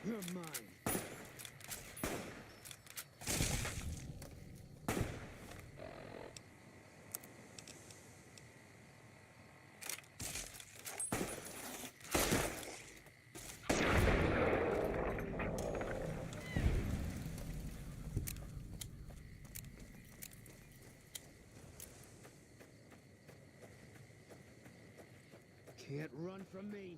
You're mine. Can't run from me.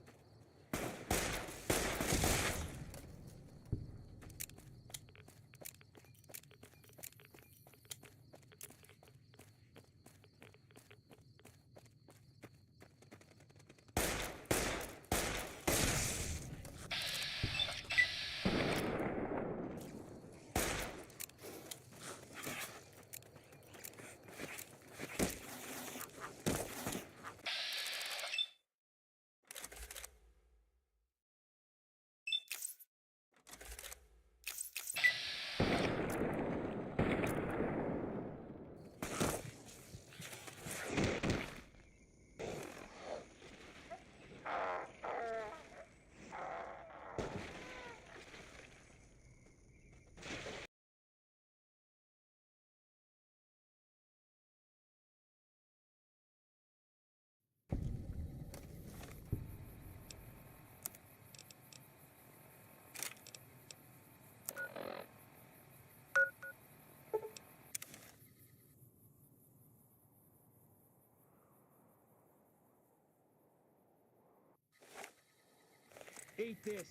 Eat this.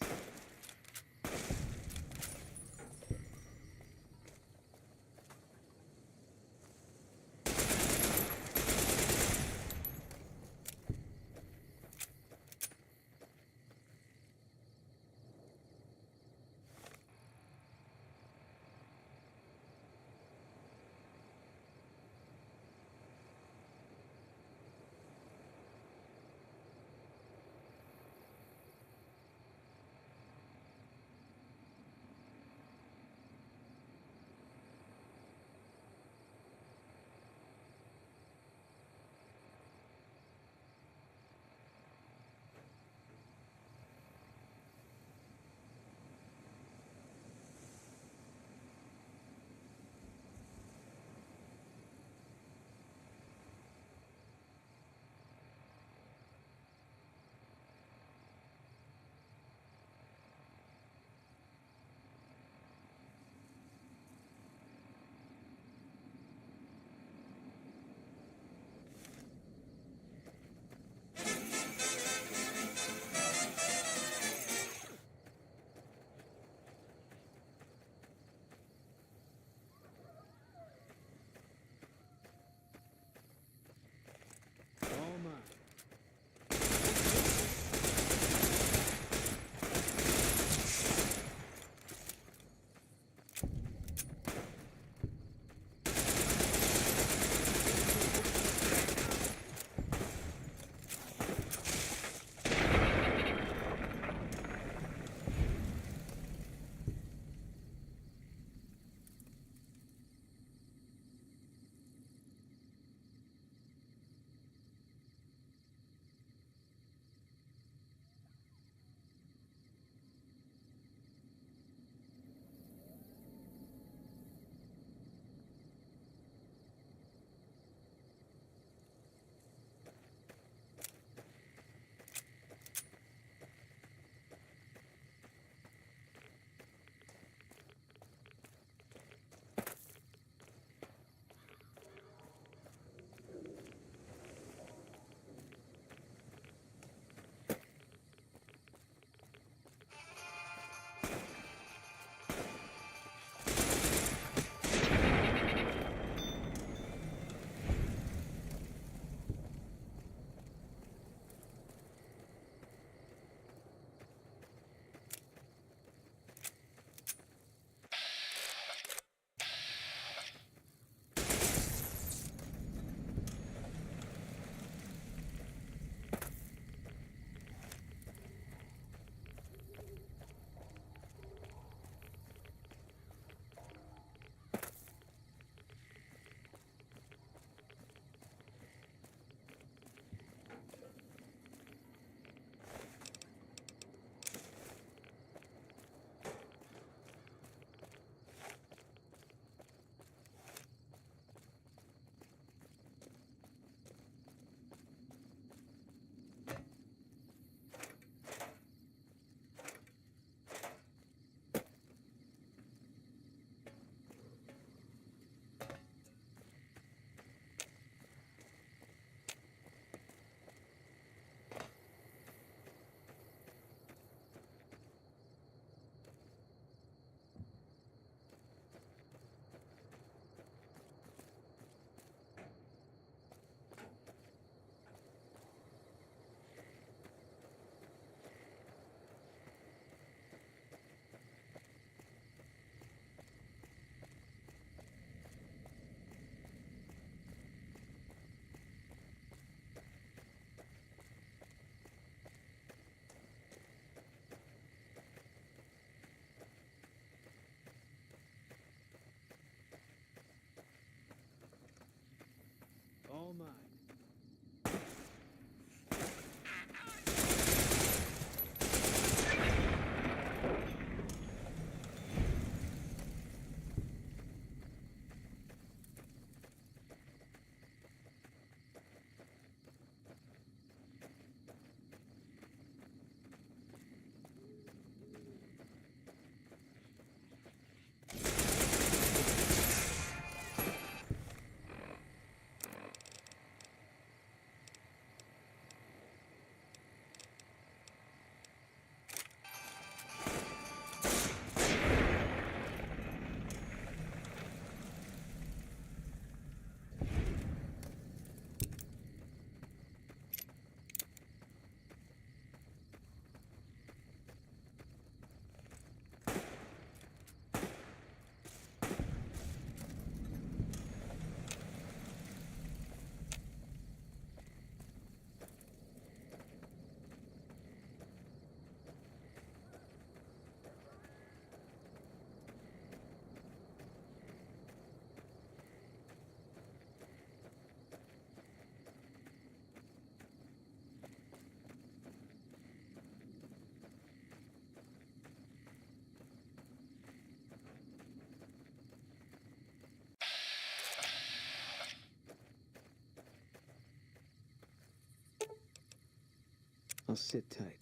I'll sit tight.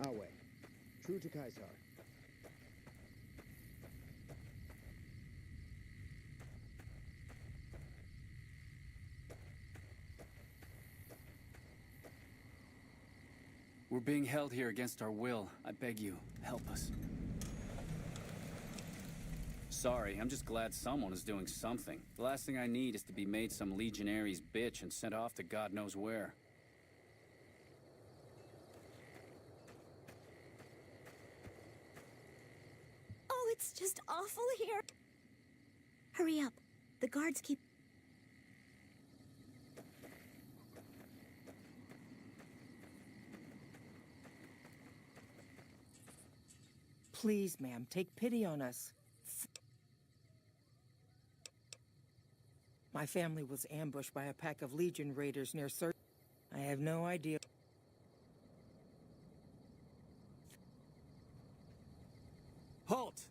Our way. True to Caesar. We're being held here against our will. I beg you, help us. Sorry, I'm just glad someone is doing something. The last thing I need is to be made some legionary's bitch and sent off to God knows where. Oh, it's just awful here. Hurry up. The guards keep... Please, ma'am, take pity on us. My family was ambushed by a pack of Legion raiders near I have no idea. Halt!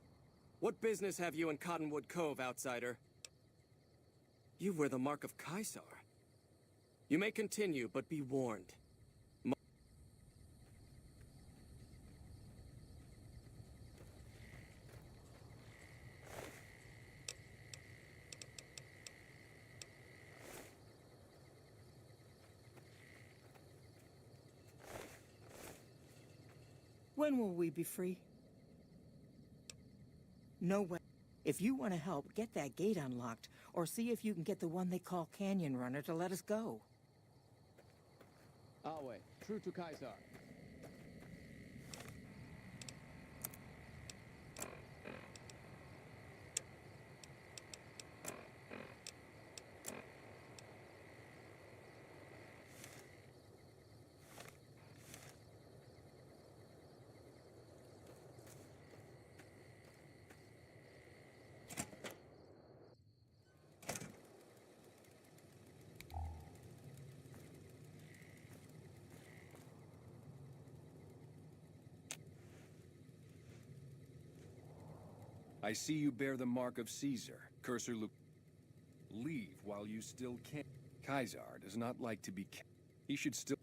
What business have you in Cottonwood Cove, outsider? You wear the mark of Caesar. You may continue, but be warned. When will we be free? No way. If you want to help, get that gate unlocked, or see if you can get the one they call Canyon Runner to let us go. Our way. True to Caesar. I see you bear the mark of Caesar. Cursor look. Leave while you still can. Caesar does not like to be. He should still.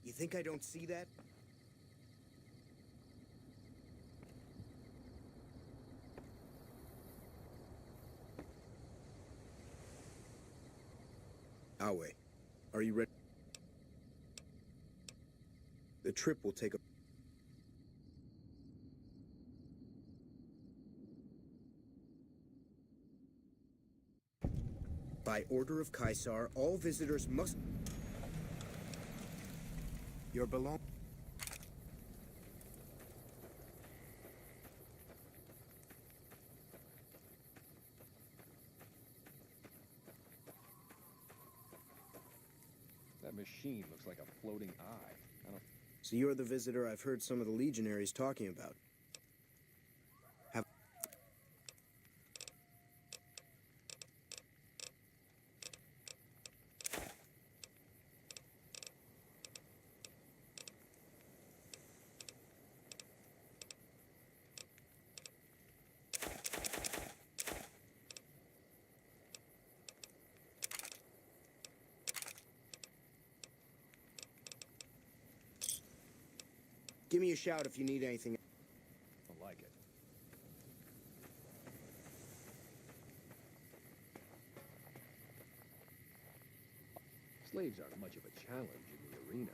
You think I don't see that? Our way. Are you ready? The trip will take a... By order of Caesar, all visitors must... Your belong... That machine looks like a floating eye. I don't... So you're the visitor I've heard some of the legionaries talking about. Have... Give me a shout if you need anything. I like it. Slaves aren't much of a challenge in the arena.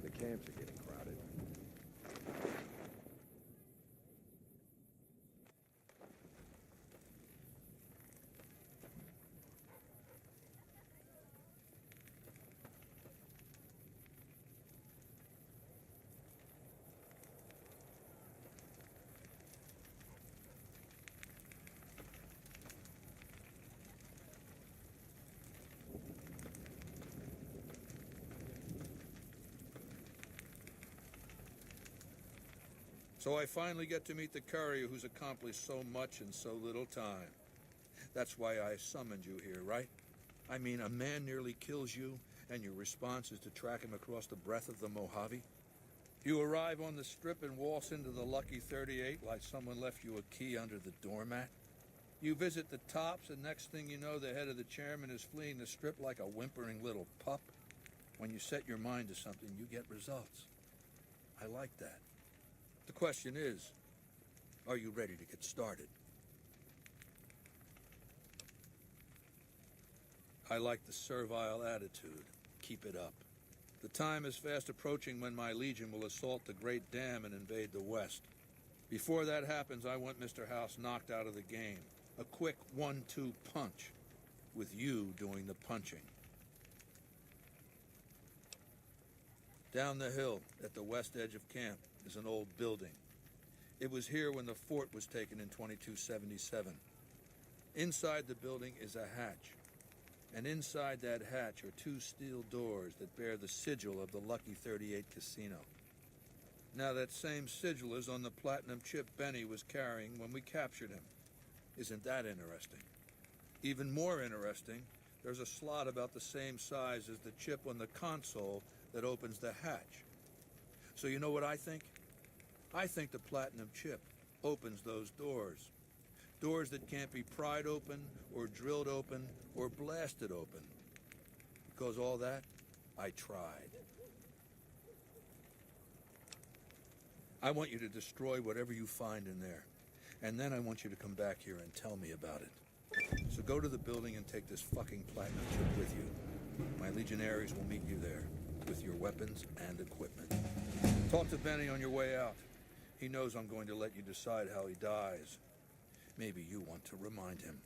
The camps are getting crowded. So I finally get to meet the courier who's accomplished so much in so little time. That's why I summoned you here, right? I mean, a man nearly kills you, and your response is to track him across the breadth of the Mojave? You arrive on the strip and waltz into the Lucky 38 like someone left you a key under the doormat? You visit the tops, and next thing you know, the head of the chairman is fleeing the strip like a whimpering little pup? When you set your mind to something, you get results. I like that. The question is, are you ready to get started? I like the servile attitude. Keep it up. The time is fast approaching when my legion will assault the Great Dam and invade the West. Before that happens, I want Mr. House knocked out of the game. A quick 1-2 punch, with you doing the punching. Down the hill, at the west edge of camp, is an old building. It was here when the fort was taken in 2277. Inside the building is a hatch. And inside that hatch are 2 steel doors that bear the sigil of the Lucky 38 casino. Now that same sigil is on the platinum chip Benny was carrying when we captured him. Isn't that interesting? Even more interesting, there's a slot about the same size as the chip on the console that opens the hatch. So you know what I think? I think the platinum chip opens those doors. Doors that can't be pried open, or drilled open, or blasted open. Because all that, I tried. I want you to destroy whatever you find in there. And then I want you to come back here and tell me about it. So go to the building and take this fucking platinum chip with you. My legionaries will meet you there, with your weapons and equipment. Talk to Benny on your way out. He knows I'm going to let you decide how he dies. Maybe you want to remind him.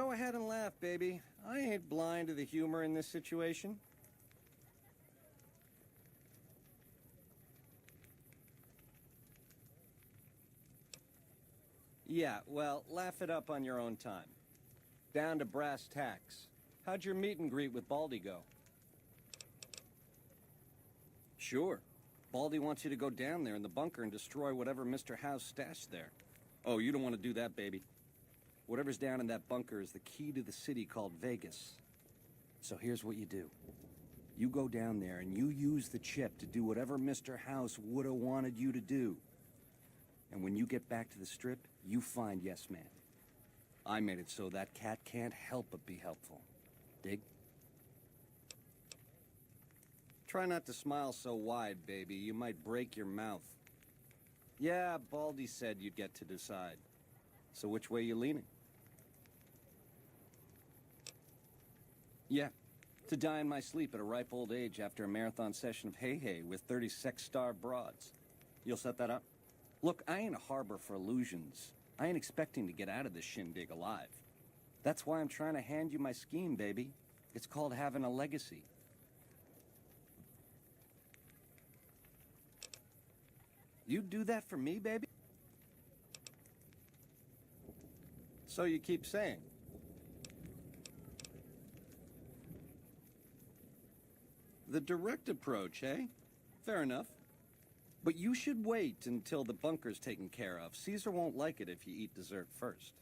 Go ahead and laugh, baby. I ain't blind to the humor in this situation. Yeah, well, laugh it up on your own time. Down to brass tacks. How'd your meet and greet with Baldy go? Sure. Baldy wants you to go down there in the bunker and destroy whatever Mr. House stashed there. Oh, you don't want to do that, baby. Whatever's down in that bunker is the key to the city called Vegas. So here's what you do. You go down there and you use the chip to do whatever Mr. House would have wanted you to do. And when you get back to the Strip, you find Yes Man. I made it so that cat can't help but be helpful. Dig? Try not to smile so wide, baby. You might break your mouth. Yeah, Baldy said you'd get to decide. So which way you leaning? Yeah, to die in my sleep at a ripe old age after a marathon session of hey-hey with 30 sex-star broads. You'll set that up? Look, I ain't a harbor for illusions. I ain't expecting to get out of this shindig alive. That's why I'm trying to hand you my scheme, baby. It's called having a legacy. You'd do that for me, baby? So you keep saying. The direct approach, eh? Fair enough. But you should wait until the bunker's taken care of. Caesar won't like it if you eat dessert first.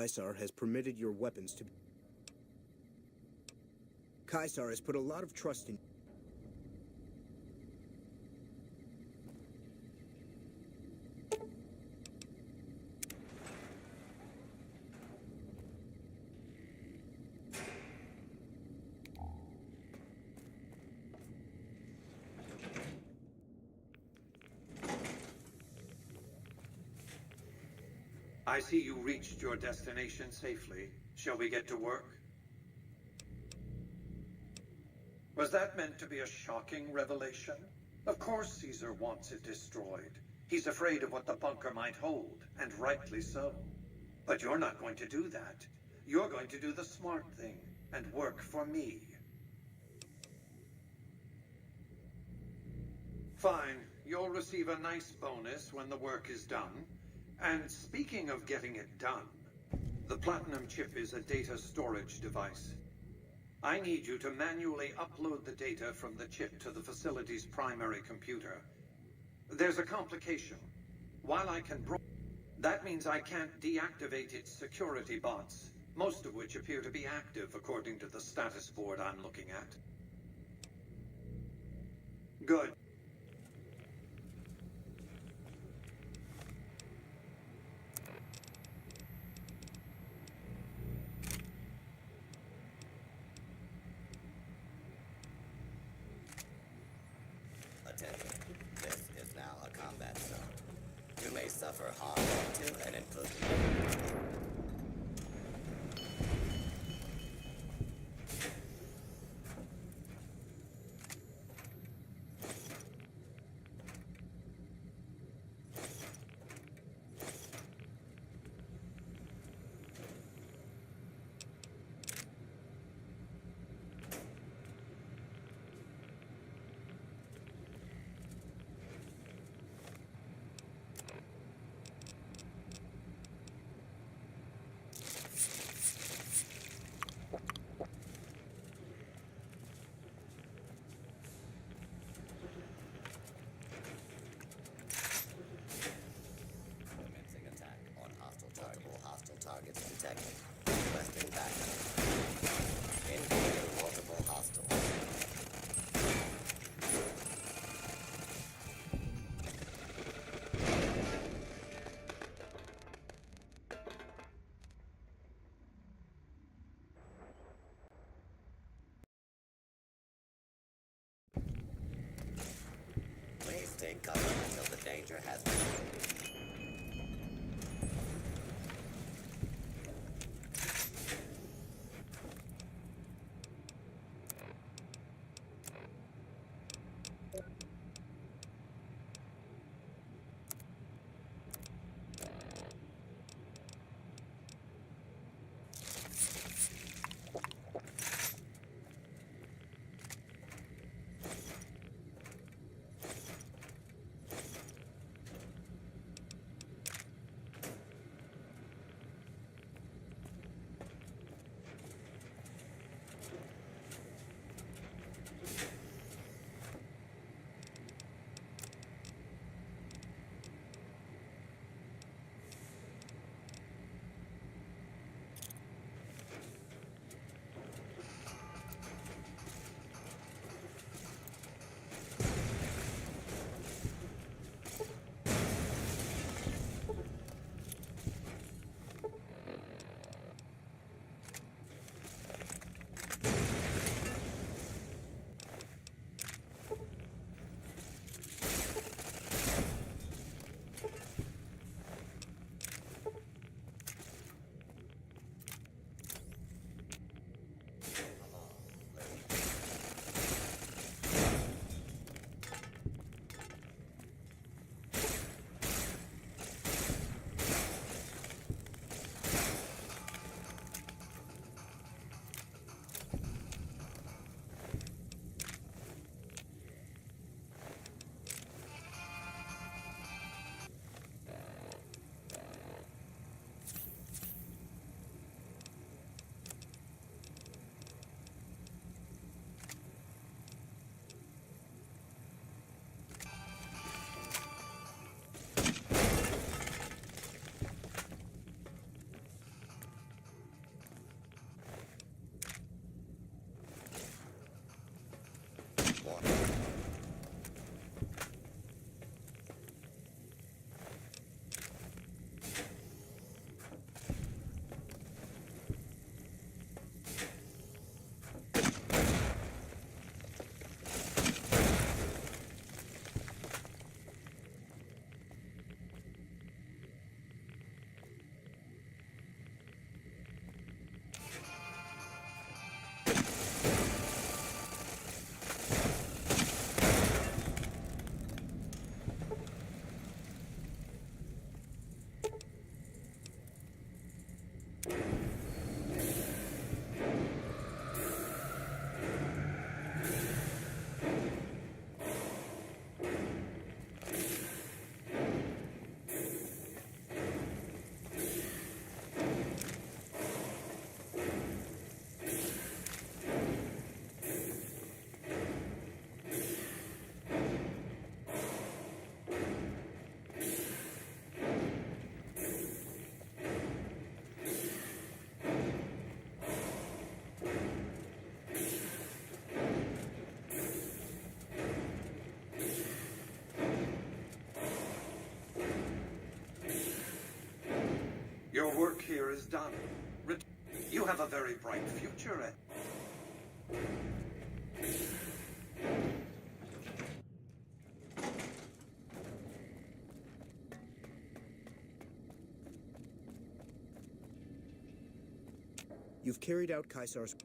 Caesar has permitted your weapons to... Caesar has put a lot of trust in... I see you reached your destination safely. Shall we get to work? Was that meant to be a shocking revelation? Of course Caesar wants it destroyed. He's afraid of what the bunker might hold, and rightly so. But you're not going to do that. You're going to do the smart thing, and work for me. Fine. You'll receive a nice bonus when the work is done. And speaking of getting it done, the Platinum chip is a data storage device. I need you to manually upload the data from the chip to the facility's primary computer. There's a complication. While I can that means I can't deactivate its security bots, most of which appear to be active according to the status board I'm looking at. Good. Attention. This is now a combat zone. You may suffer harm to and including... danger has been removed. Your work here is done. You have a very bright future, Ed. You've carried out Caesar's...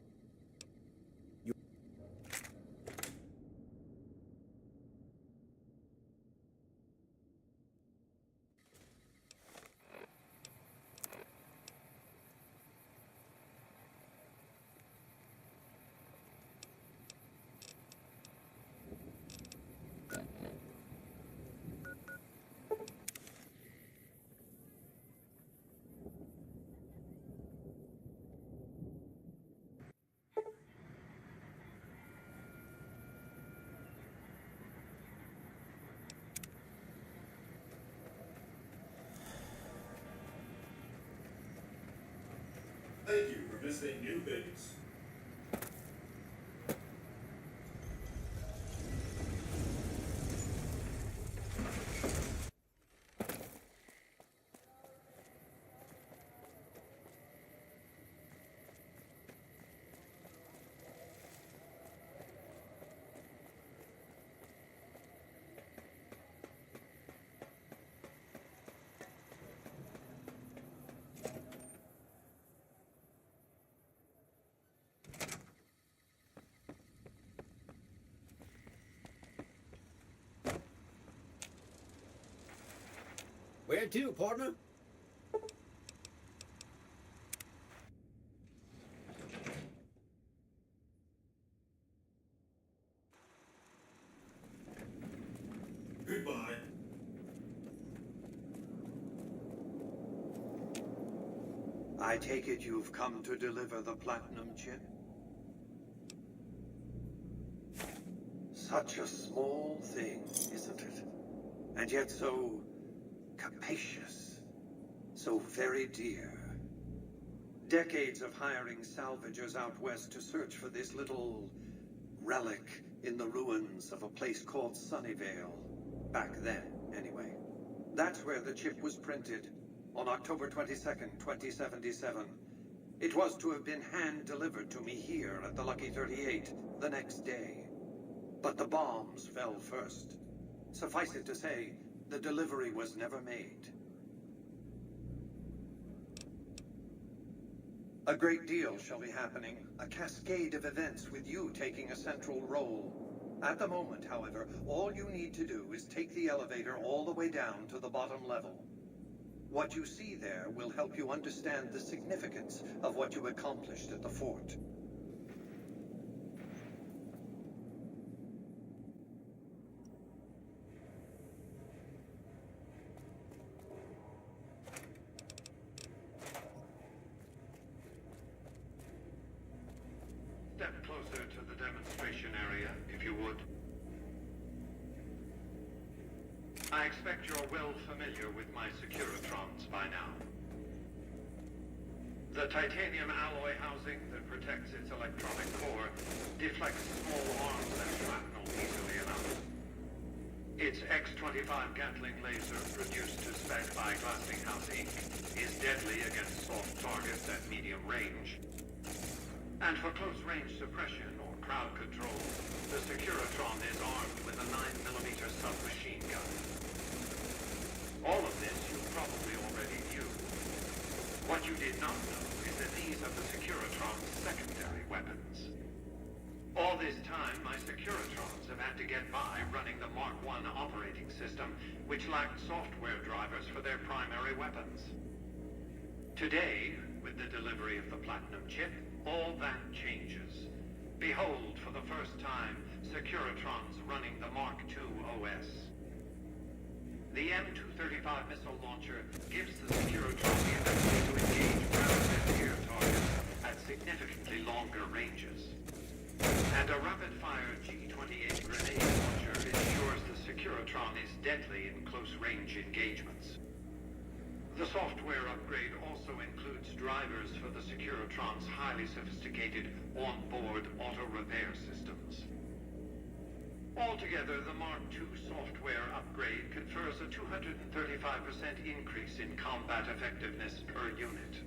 Thank you for visiting New Base. Where to, partner? Goodbye. I take it you've come to deliver the platinum chip? Such a small thing, isn't it? And yet so capacious, so very dear. Decades of hiring salvagers out west to search for this little relic in the ruins of a place called Sunnyvale. Back then, anyway. That's where the chip was printed, on October 22nd, 2077. It was to have been hand-delivered to me here at the Lucky 38 the next day. But the bombs fell first. Suffice it to say, the delivery was never made. A great deal shall be happening, a cascade of events with you taking a central role. At the moment, however, all you need to do is take the elevator all the way down to the bottom level. What you see there will help you understand the significance of what you accomplished at the fort. Step closer to the demonstration area, if you would. I expect you're well familiar with my Securitrons by now. The titanium alloy housing that protects its electronic core deflects small arms and shrapnel easily enough. Its X-25 Gatling laser, produced to spec by Glassinghouse Inc., is deadly against soft targets at medium range. And for close-range suppression or crowd control, the Securitron is armed with a 9mm submachine gun. All of this you probably already knew. What you did not know is that these are the Securitron's secondary weapons. All this time, my Securitrons have had to get by running the Mark I operating system, which lacked software drivers for their primary weapons. Today, with the delivery of the Platinum chip, all that changes. Behold, for the first time, Securitrons running the Mark II OS. The M235 missile launcher gives the Securitron the ability to engage ground and air targets at significantly longer ranges. And a rapid-fire G-28 grenade launcher ensures the Securitron is deadly in close-range engagements. The software upgrade also includes drivers for the Securitron's highly sophisticated on-board auto-repair systems. Altogether, the Mark II software upgrade confers a 235% increase in combat effectiveness per unit.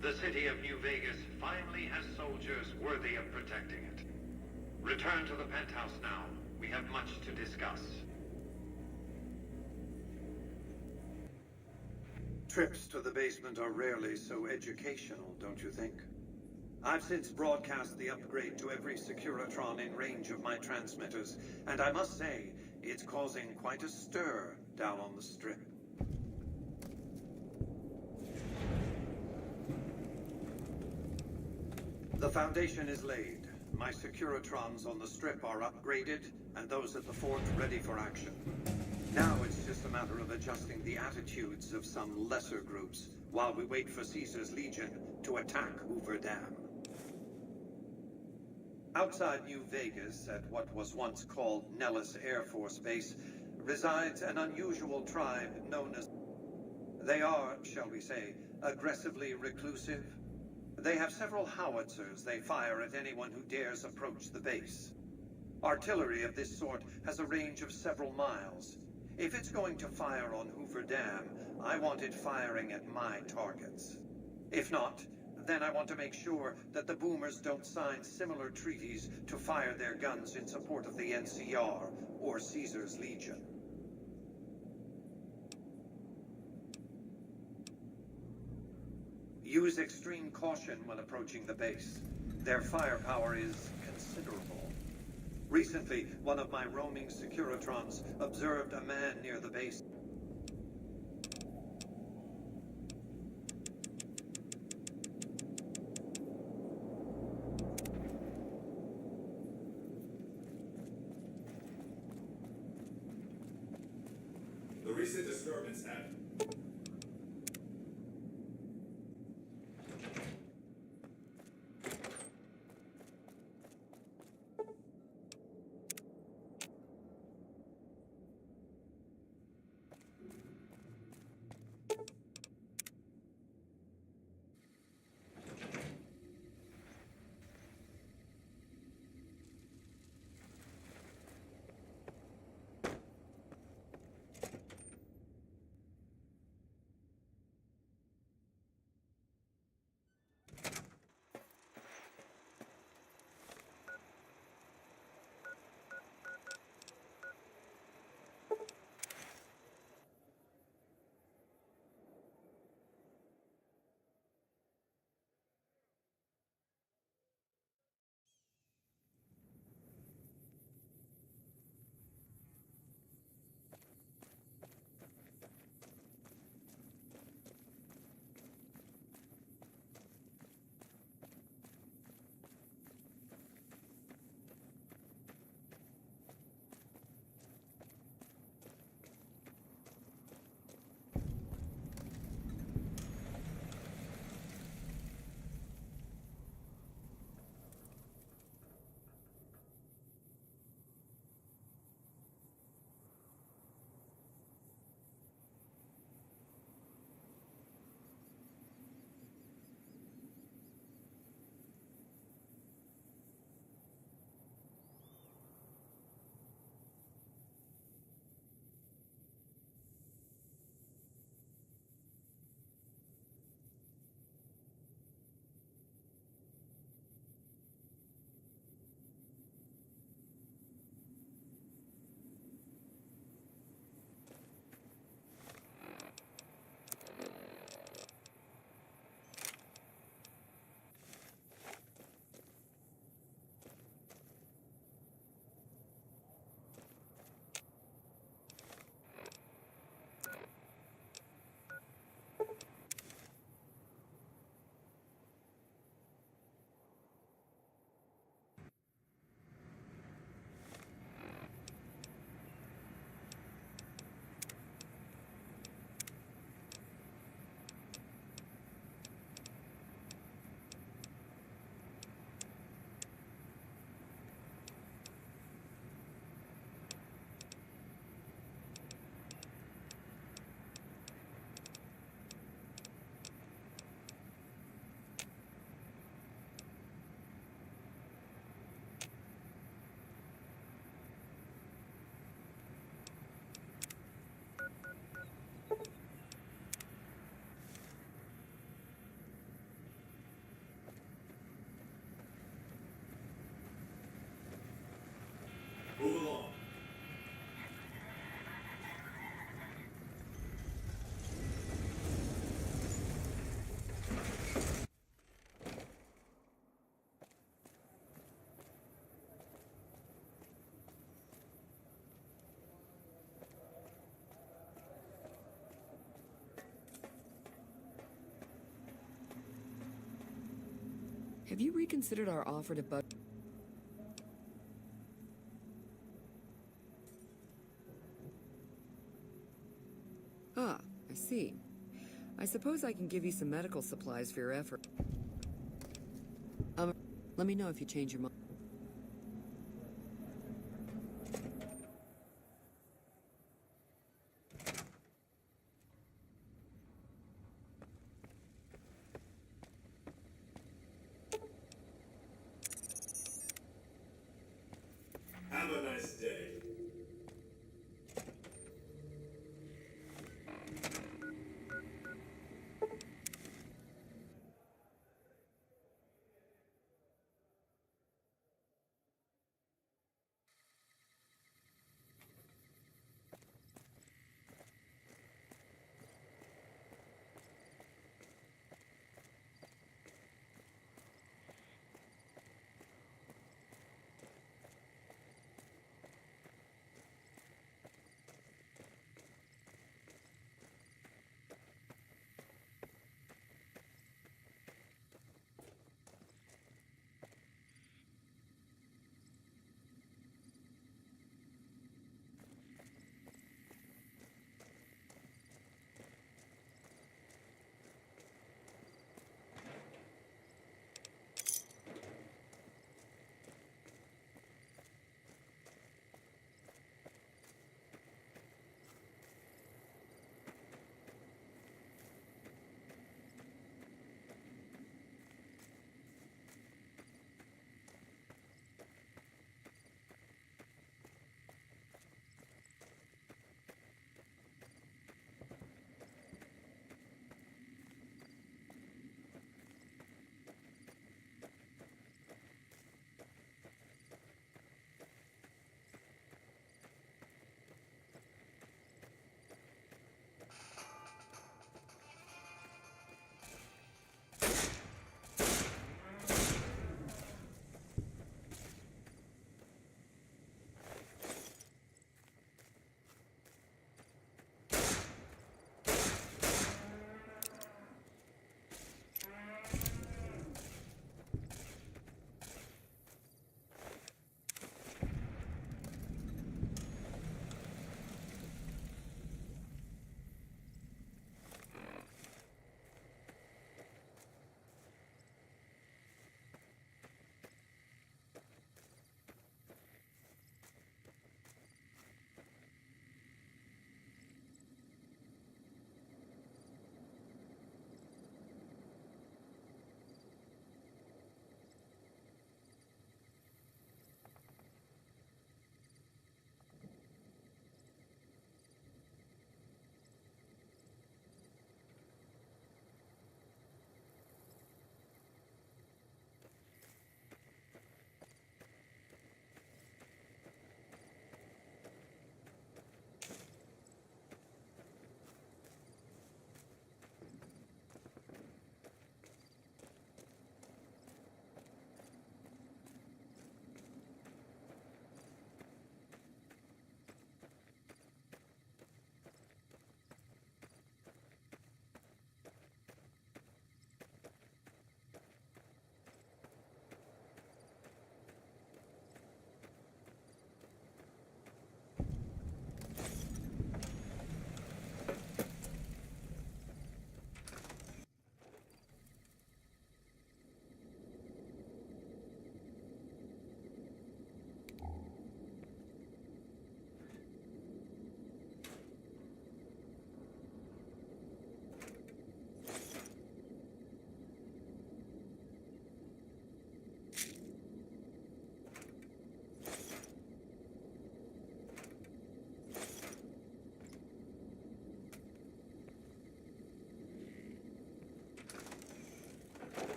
The city of New Vegas finally has soldiers worthy of protecting it. Return to the penthouse now. We have much to discuss. Trips to the basement are rarely so educational, don't you think? I've since broadcast the upgrade to every Securitron in range of my transmitters, and I must say, it's causing quite a stir down on the Strip. The foundation is laid. My Securitrons on the Strip are upgraded, and those at the fort ready for action. Now it's just a matter of adjusting the attitudes of some lesser groups while we wait for Caesar's Legion to attack Hoover Dam. Outside New Vegas, at what was once called Nellis Air Force Base, resides an unusual tribe known as... They are, shall we say, aggressively reclusive. They have several howitzers they fire at anyone who dares approach the base. Artillery of this sort has a range of several miles. If it's going to fire on Hoover Dam, I want it firing at my targets. If not, then I want to make sure that the boomers don't sign similar treaties to fire their guns in support of the NCR or Caesar's Legion. Use extreme caution when approaching the base. Their firepower is considerable. Recently, one of my roaming Securitrons observed a man near the base. Recent disturbance happened. Move along. Have you reconsidered our offer to Bud? Ah, I see. I suppose I can give you some medical supplies for your effort. Let me know if you change your mind. Have a nice day.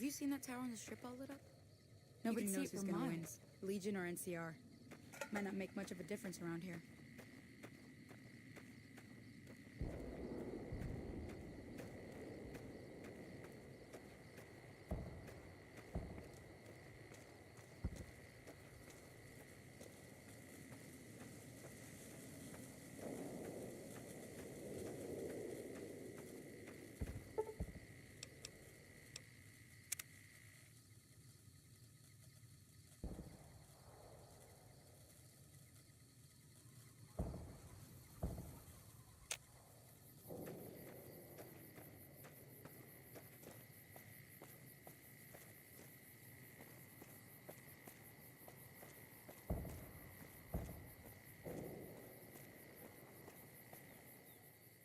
you seen that tower on the strip all lit up? Nobody You can see knows it who's for gonna win. miles. Legion or NCR. Might not make much of a difference around here.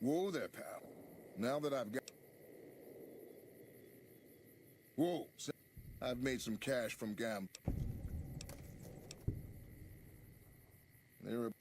Whoa there, pal. Now that I've got... Whoa, I've made some cash from gambling. There are...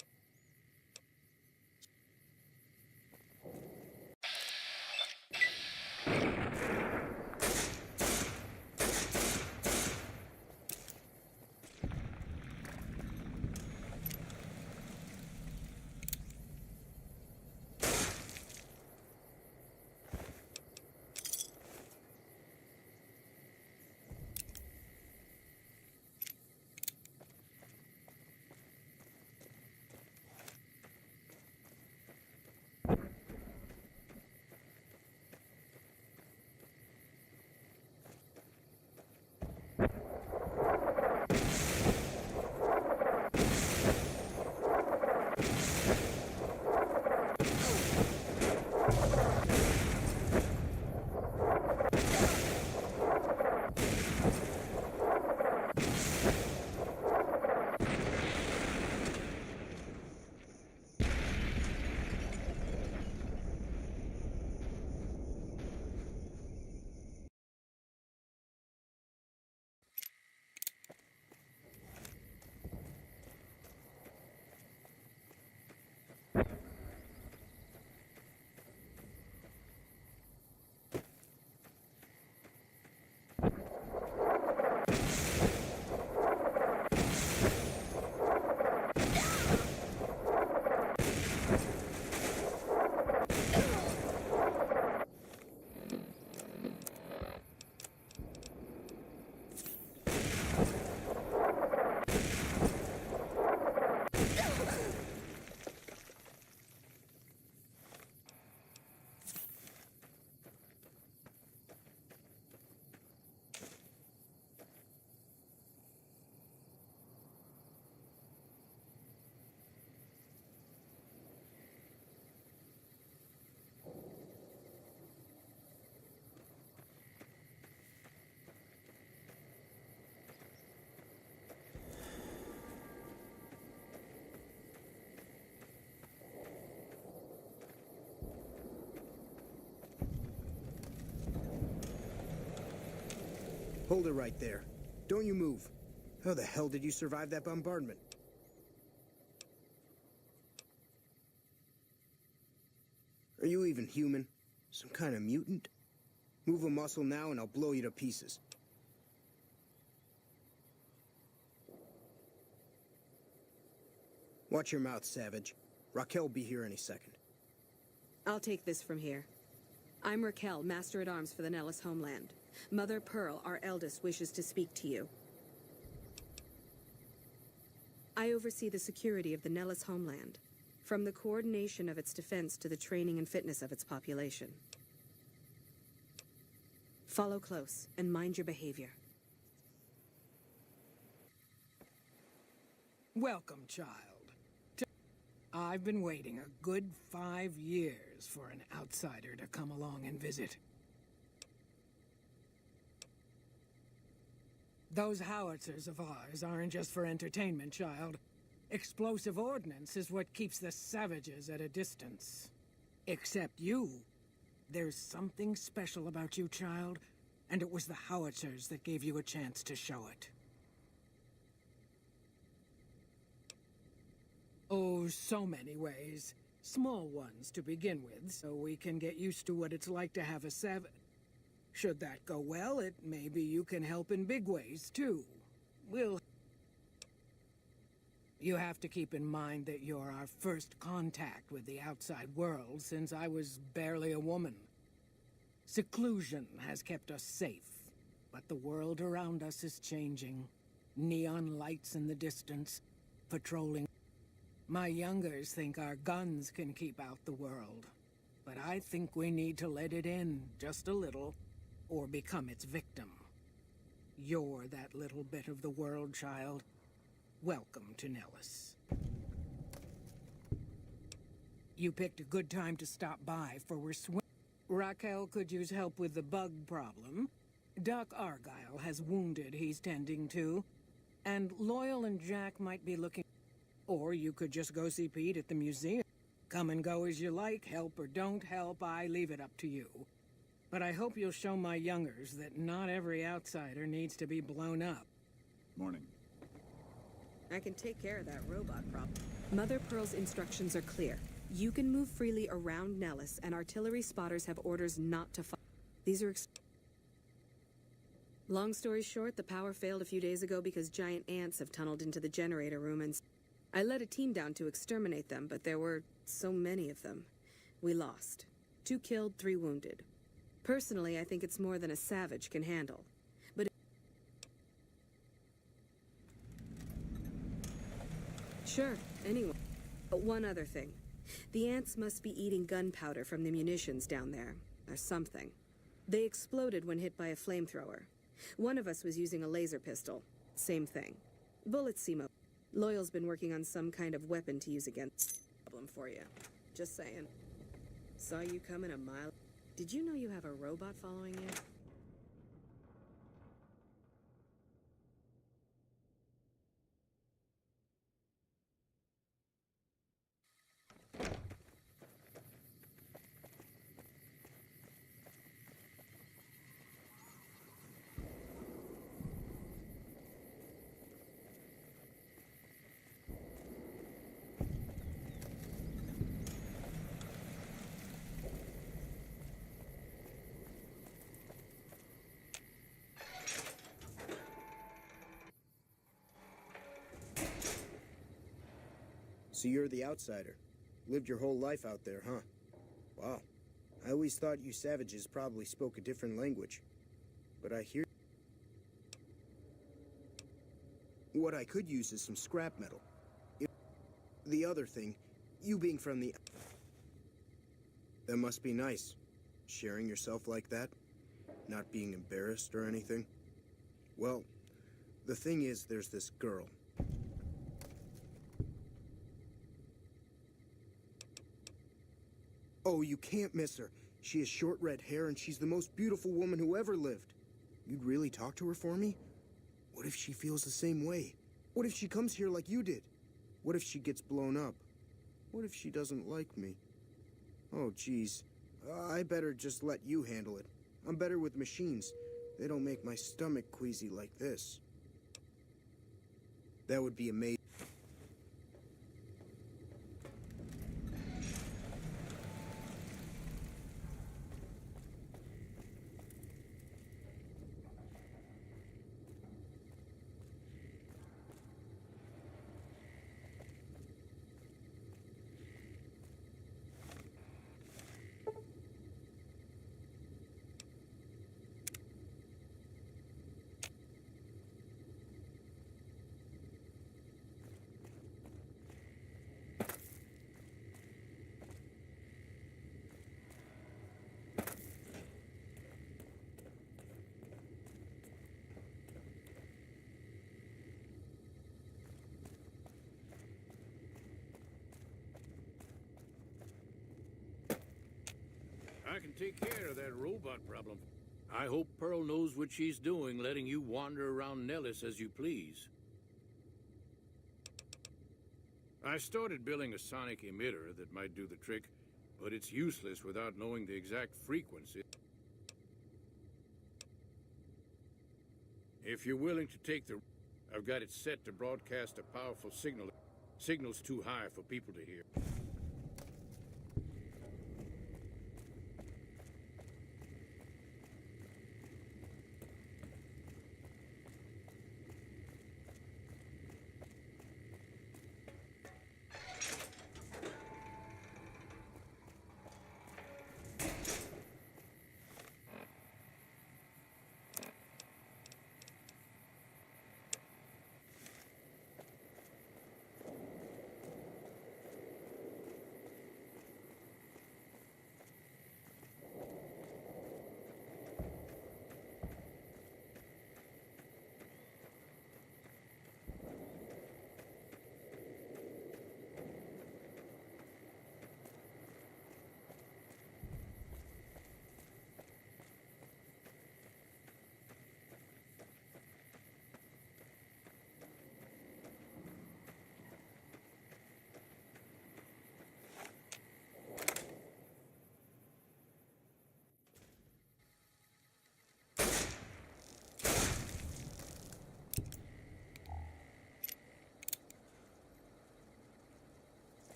Hold it right there. Don't you move. How the hell did you survive that bombardment? Are you even human? Some kind of mutant? Move a muscle now and I'll blow you to pieces. Watch your mouth, Savage. Raquel'll be here any second. I'll take this from here. I'm Raquel, Master-at-Arms for the Nellis homeland. Mother Pearl, our eldest, wishes to speak to you. I oversee the security of the Nellis homeland, from the coordination of its defense to the training and fitness of its population. Follow close and mind your behavior. Welcome, child. I've been waiting a good 5 years for an outsider to come along and visit. Those howitzers of ours aren't just for entertainment, child. Explosive ordnance is what keeps the savages at a distance. Except you. There's something special about you, child, and it was the howitzers that gave you a chance to show it. Oh, so many ways. Small ones to begin with, so we can get used to what it's like to have a Should that go well, it maybe you can help in big ways, too. You have to keep in mind that you're our first contact with the outside world since I was barely a woman. Seclusion has kept us safe, but the world around us is changing. Neon lights in the distance, patrolling. My youngers think our guns can keep out the world, but I think we need to let it in just a little, or become its victim. You're that little bit of the world, child. Welcome to Nellis. You picked a good time to stop by, for we're Raquel could use help with the bug problem. Doc Argyle has wounded he's tending to. And Loyal and Jack might be looking... Or you could just go see Pete at the museum. Come and go as you like, help or don't help, I leave it up to you. But I hope you'll show my youngers that not every outsider needs to be blown up. Morning. I can take care of that robot problem. Mother Pearl's instructions are clear. You can move freely around Nellis, and artillery spotters have orders not to fire. These are... Long story short, the power failed a few days ago because giant ants have tunneled into the generator room, and I led a team down to exterminate them, but there were so many of them. We lost. 2 killed, 3 wounded. Personally, I think it's more than a savage can handle. But... Sure, anyway. But one other thing. The ants must be eating gunpowder from the munitions down there, or something. They exploded when hit by a flamethrower. One of us was using a laser pistol. Same thing. Bullets seem... Loyal's been working on some kind of weapon to use against... Problem for you. Just saying. Saw you coming a mile... Did you know you have a robot following you? So you're the outsider. Lived your whole life out there, huh? Wow. I always thought you savages probably spoke a different language. But I hear... What I could use is some scrap metal. The other thing, you being from the... That must be nice. Sharing yourself like that. Not being embarrassed or anything. Well, the thing is, there's this girl. Oh, you can't miss her. She has short red hair and she's the most beautiful woman who ever lived. You'd really talk to her for me? What if she feels the same way? What if she comes here like you did? What if she gets blown up? What if she doesn't like me? Oh, geez. I better just let you handle it. I'm better with machines. They don't make my stomach queasy like this. That would be amazing. I can take care of that robot problem. I hope Pearl knows what she's doing, letting you wander around Nellis as you please. I started building a sonic emitter that might do the trick, but it's useless without knowing the exact frequency. If you're willing to take the... I've got it set to broadcast a powerful signal. Signal's too high for people to hear.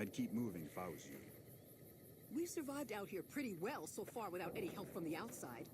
I'd keep moving if I was you. We've survived out here pretty well so far without any help from the outside.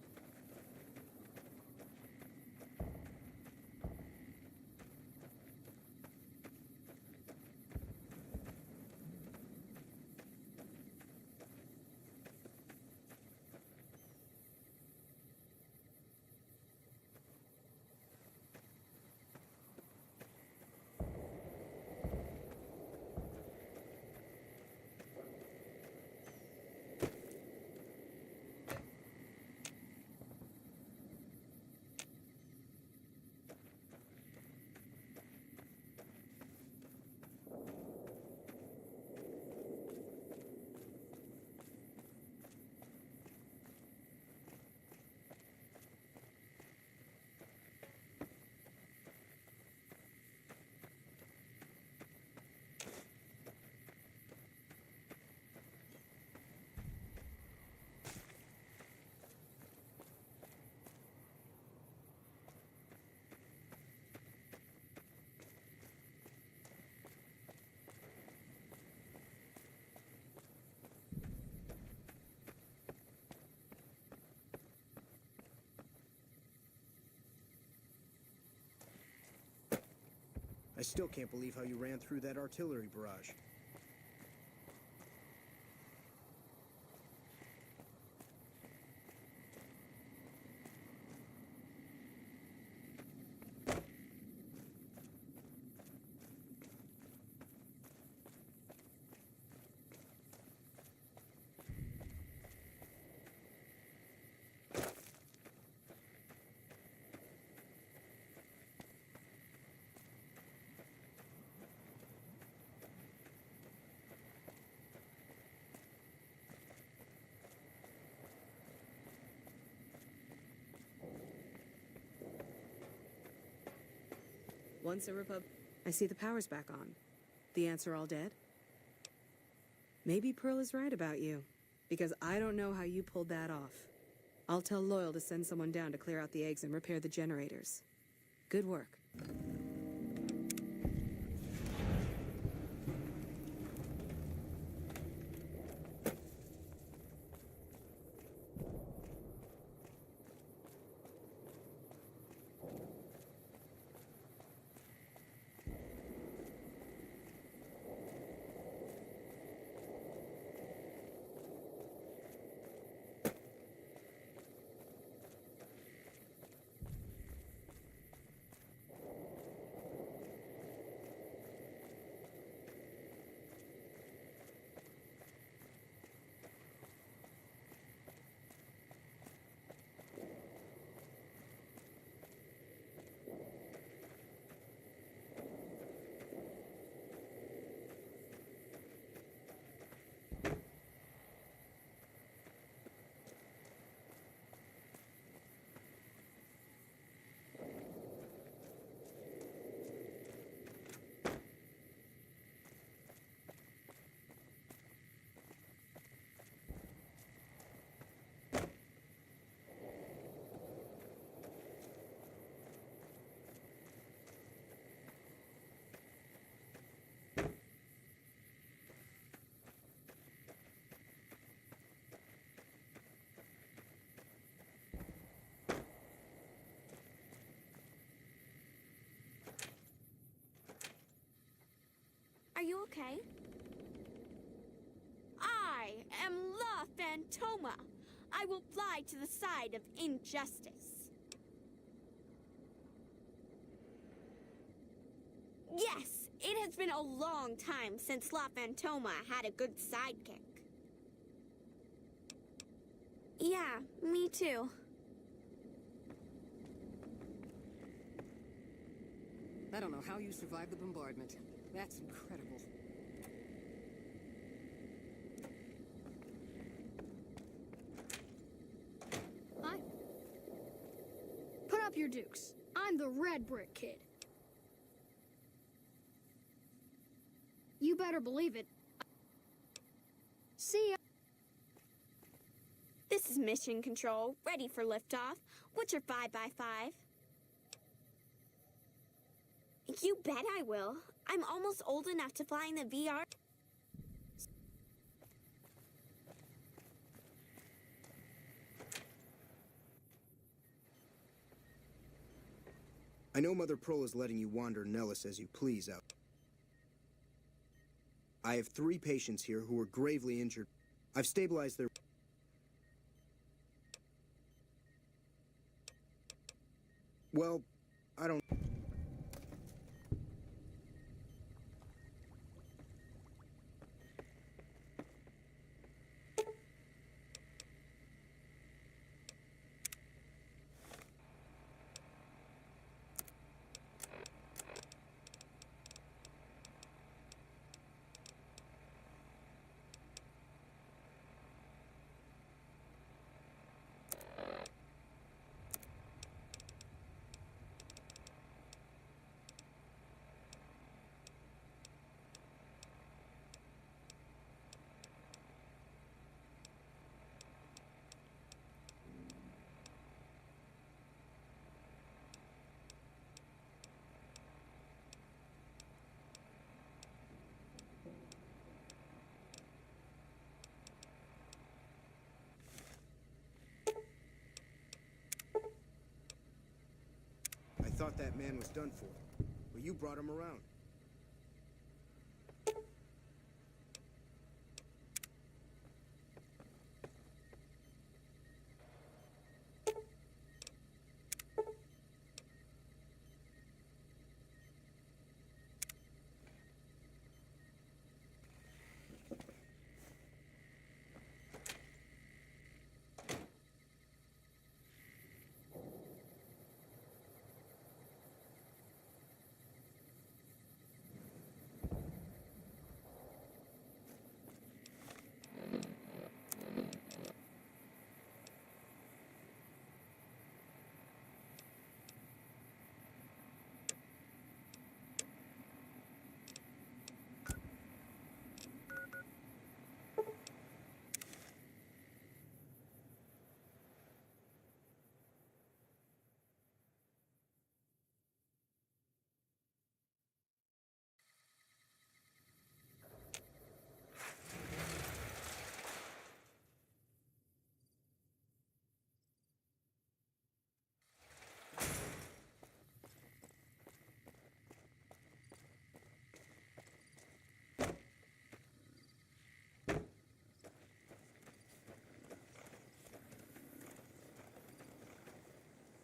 I still can't believe how you ran through that artillery barrage. Once a Repub... I see the power's back on. The ants are all dead? Maybe Pearl is right about you, because I don't know how you pulled that off. I'll tell Loyal to send someone down to clear out the eggs and repair the generators. Good work. Are you okay? I am La Phantoma. I will fly to the side of injustice. Yes, it has been a long time since La Phantoma had a good sidekick. Yeah, me too. I don't know how you survived the bombardment. That's incredible. Hi. Put up your dukes. I'm the Red Brick Kid. You better believe it. See ya. This is Mission Control, ready for liftoff. What's your 5x5? You bet I will. I'm almost old enough to fly in the VR. I know Mother Pearl is letting you wander Nellis as you please out. I have 3 patients here who are gravely injured. I've stabilized their... Well, I don't... I thought that man was done for, but you brought him around.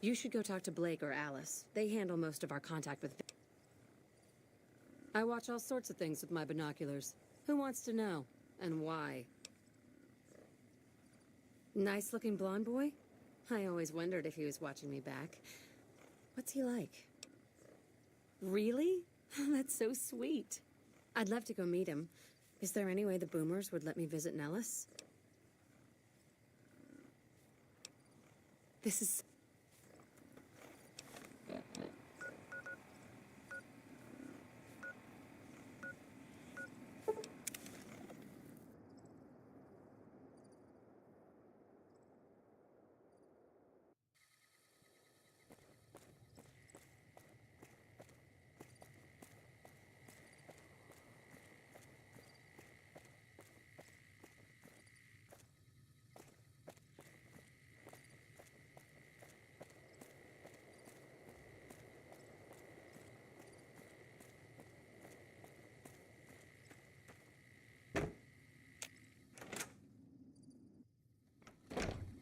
You should go talk to Blake or Alice. They handle most of our contact with... I watch all sorts of things with my binoculars. Who wants to know? And why? Nice-looking blonde boy? I always wondered if he was watching me back. What's he like? Really? That's so sweet. I'd love to go meet him. Is there any way the Boomers would let me visit Nellis? This is...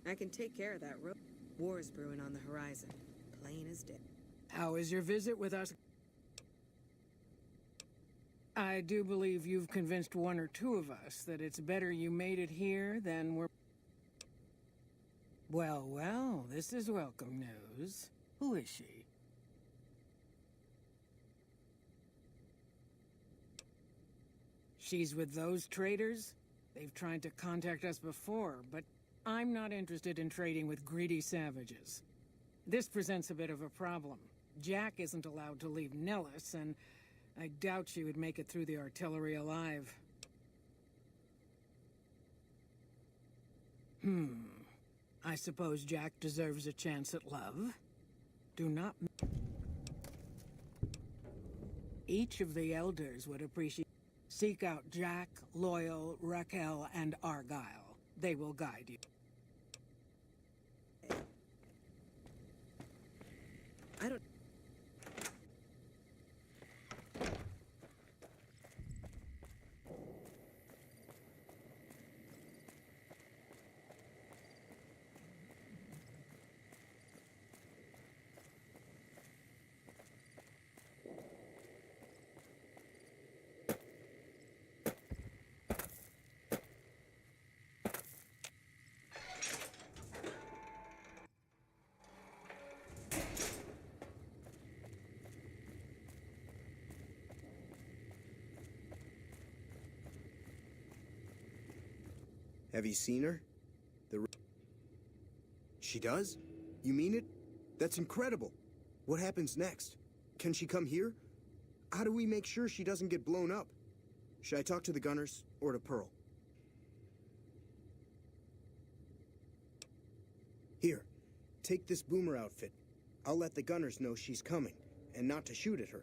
I can take care of that road. War is brewing on the horizon. Plain as day. How is your visit with us? I do believe you've convinced 1 or 2 of us that it's better you made it here than we're... Well, well, this is welcome news. Who is she? She's with those traders? They've tried to contact us before, but I'm not interested in trading with greedy savages. This presents a bit of a problem. Jack isn't allowed to leave Nellis, and I doubt she would make it through the artillery alive. I suppose Jack deserves a chance at love. Do not... Each of the elders would appreciate... Seek out Jack, Loyal, Raquel, and Argyle. They will guide you. I don't... Have you seen her? She does? You mean it? That's incredible. What happens next? Can she come here? How do we make sure she doesn't get blown up? Should I talk to the gunners or to Pearl? Here, take this boomer outfit. I'll let the gunners know she's coming, and not to shoot at her.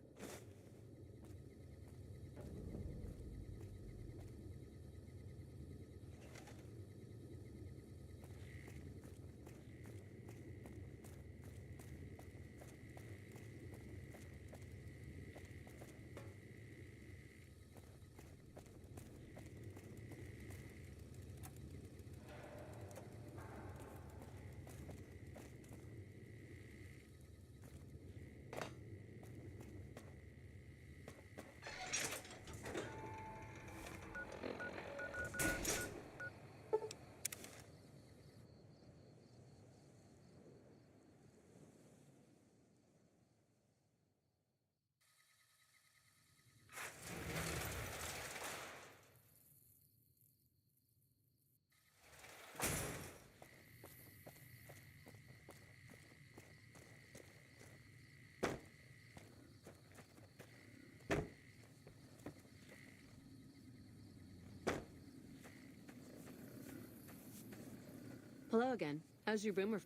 Hello again. How's your boomer?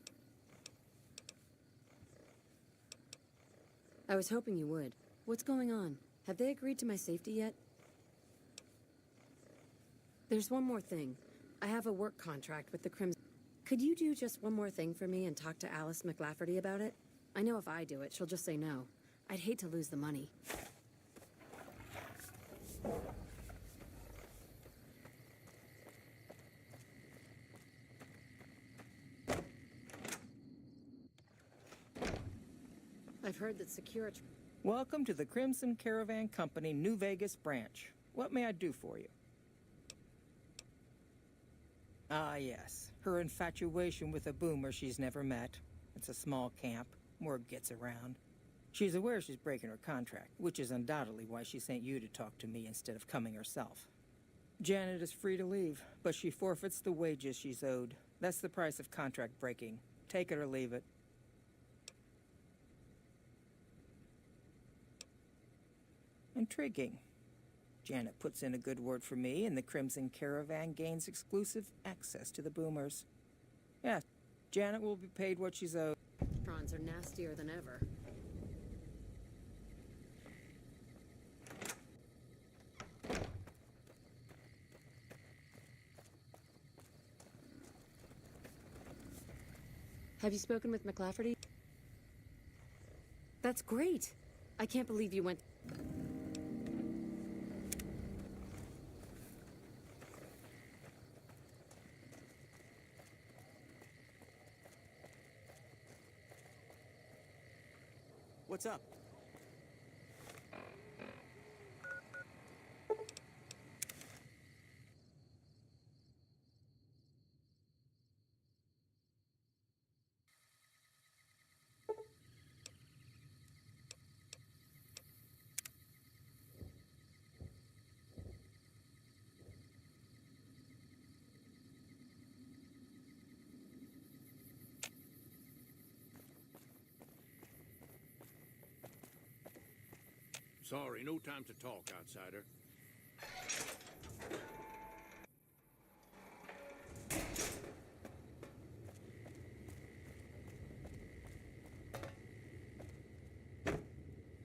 I was hoping you would. What's going on? Have they agreed to my safety yet? There's one more thing. I have a work contract with the Crimson. Could you do just one more thing for me and talk to Alice McLafferty about it? I know if I do it, she'll just say no. I'd hate to lose the money. I've heard that security... Welcome to the Crimson Caravan Company, New Vegas branch. What may I do for you? Ah, yes. Her infatuation with a boomer she's never met. It's a small camp. Word gets around. She's aware she's breaking her contract, which is undoubtedly why she sent you to talk to me instead of coming herself. Janet is free to leave, but she forfeits the wages she's owed. That's the price of contract breaking. Take it or leave it. Intriguing. Janet puts in a good word for me, and the Crimson Caravan gains exclusive access to the boomers. Yes, Janet will be paid what she's owed. Prawns are nastier than ever. Have you spoken with McLafferty? That's great. I can't believe you went... What's up? Sorry, no time to talk, outsider.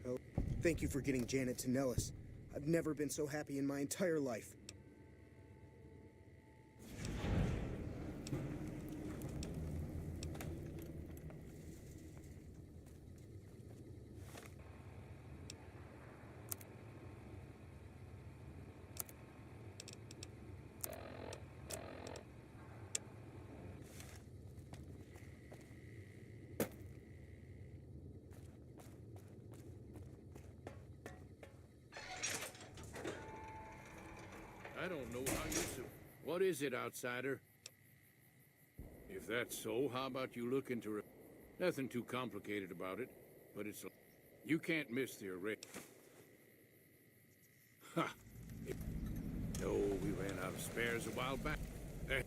Oh, thank you for getting Janet to Nellis. I've never been so happy in my entire life. I don't know how you... What is it, outsider? If that's so, how about you look into it? Nothing too complicated about it, but it's... You can't miss the array. Ha! No, we ran out of spares a while back. Eh.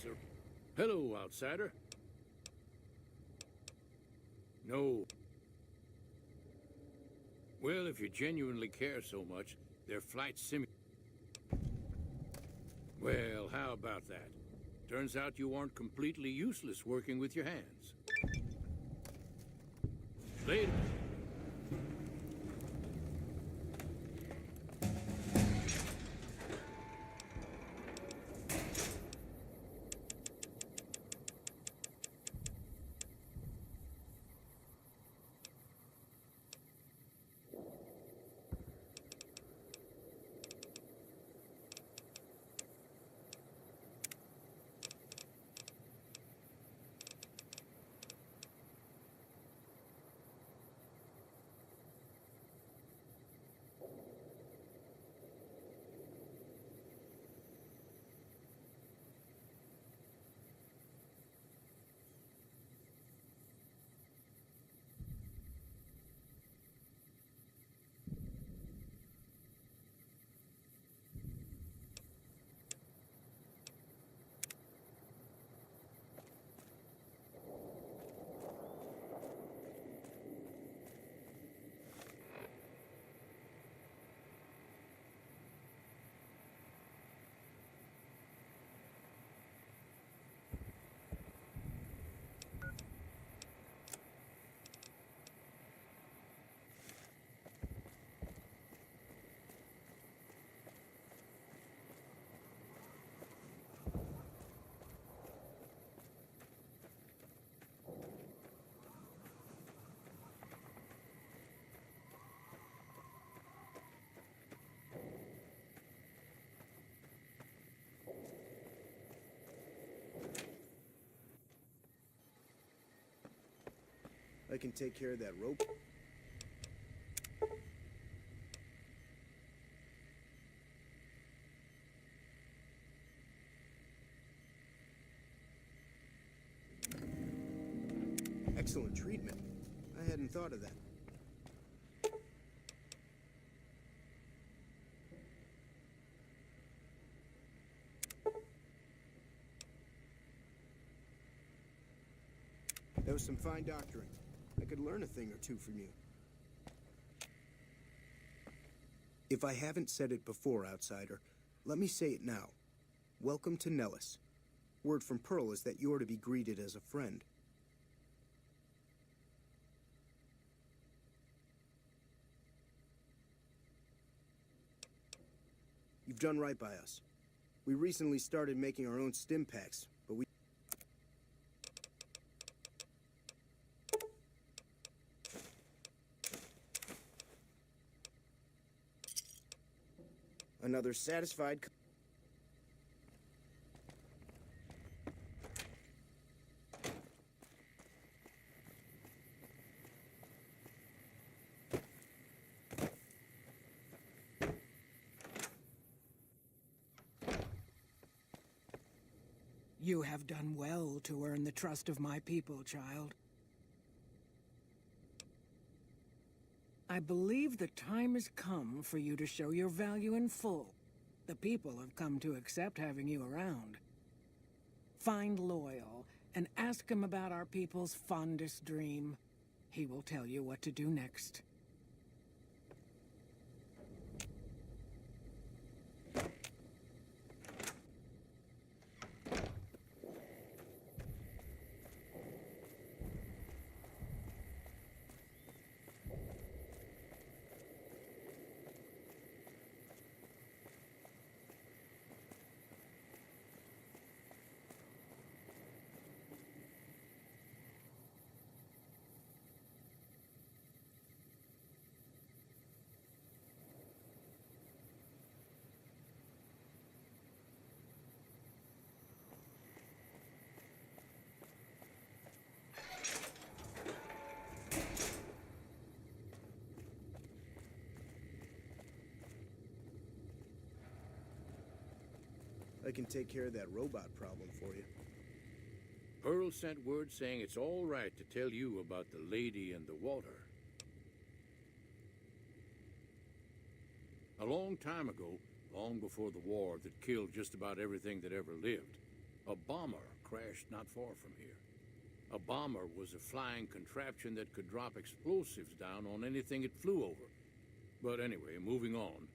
Sir. Hello, outsider. No. Well, if you genuinely care so much, their flight sim... Well, how about that? Turns out you aren't completely useless working with your hands. Later. I can take care of that rope. Excellent treatment. I hadn't thought of that. That was some fine doctoring. I could learn a thing or two from you. If I haven't said it before, outsider, let me say it now. Welcome to Nellis. Word from Pearl is that you're to be greeted as a friend. You've done right by us. We recently started making our own stim packs, but we... Another satisfied... You have done well to earn the trust of my people, child. I believe the time has come for you to show your value in full. The people have come to accept having you around. Find Loyal and ask him about our people's fondest dream. He will tell you what to do next. I can take care of that robot problem for you. Pearl sent word saying it's all right to tell you about the lady and the water. A long time ago, long before the war that killed just about everything that ever lived, a bomber crashed not far from here. A bomber was a flying contraption that could drop explosives down on anything it flew over. But anyway, moving on.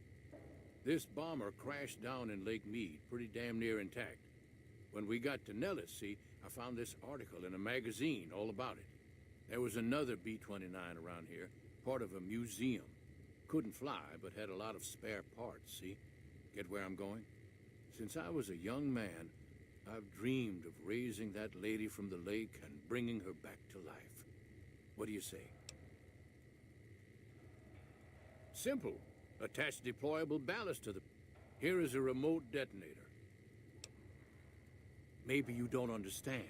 This bomber crashed down in Lake Mead, pretty damn near intact. When we got to Nellis, see, I found this article in a magazine all about it. There was another B-29 around here, part of a museum. Couldn't fly, but had a lot of spare parts, see? Get where I'm going? Since I was a young man, I've dreamed of raising that lady from the lake and bringing her back to life. What do you say? Simple. Attach deployable ballast to the... Here is a remote detonator. Maybe you don't understand.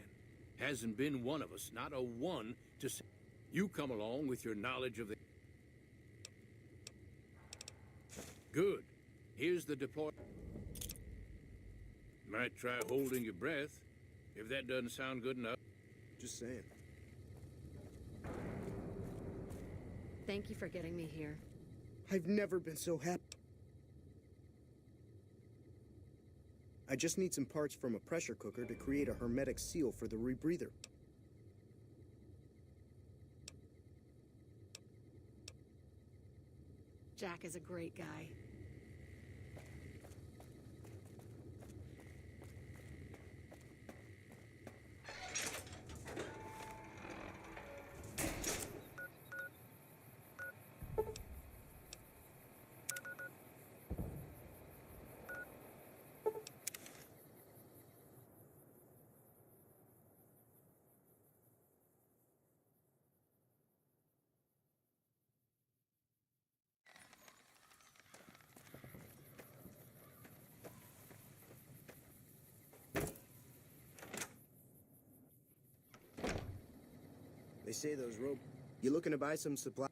Hasn't been one of us, not a one, to say... You come along with your knowledge of the... Good. Here's the deploy... Might try holding your breath, if that doesn't sound good enough. Just saying. Thank you for getting me here. I've never been so happy. I just need some parts from a pressure cooker to create a hermetic seal for the rebreather. Jack is a great guy. They say those rope... You looking to buy some supply?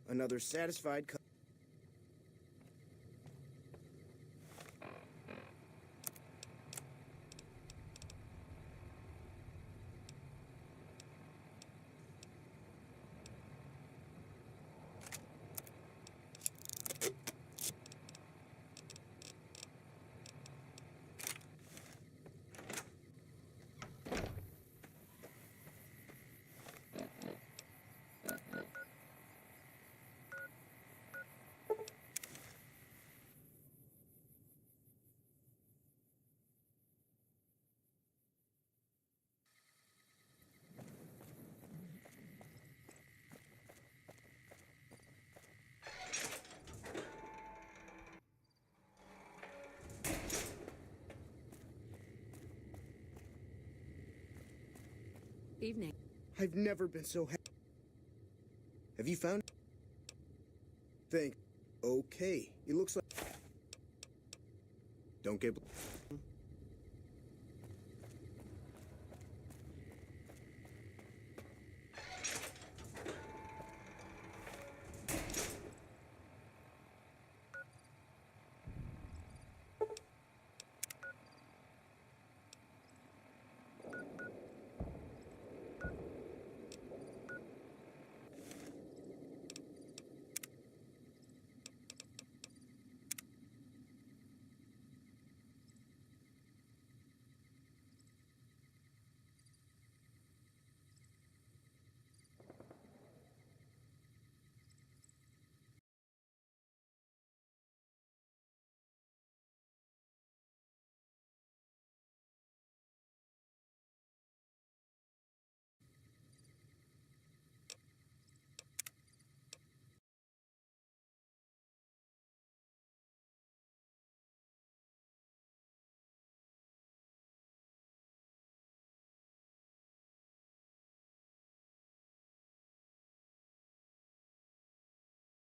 Another satisfied... Evening. I've never been so happy. Have you found? Okay, it looks like. Don't get.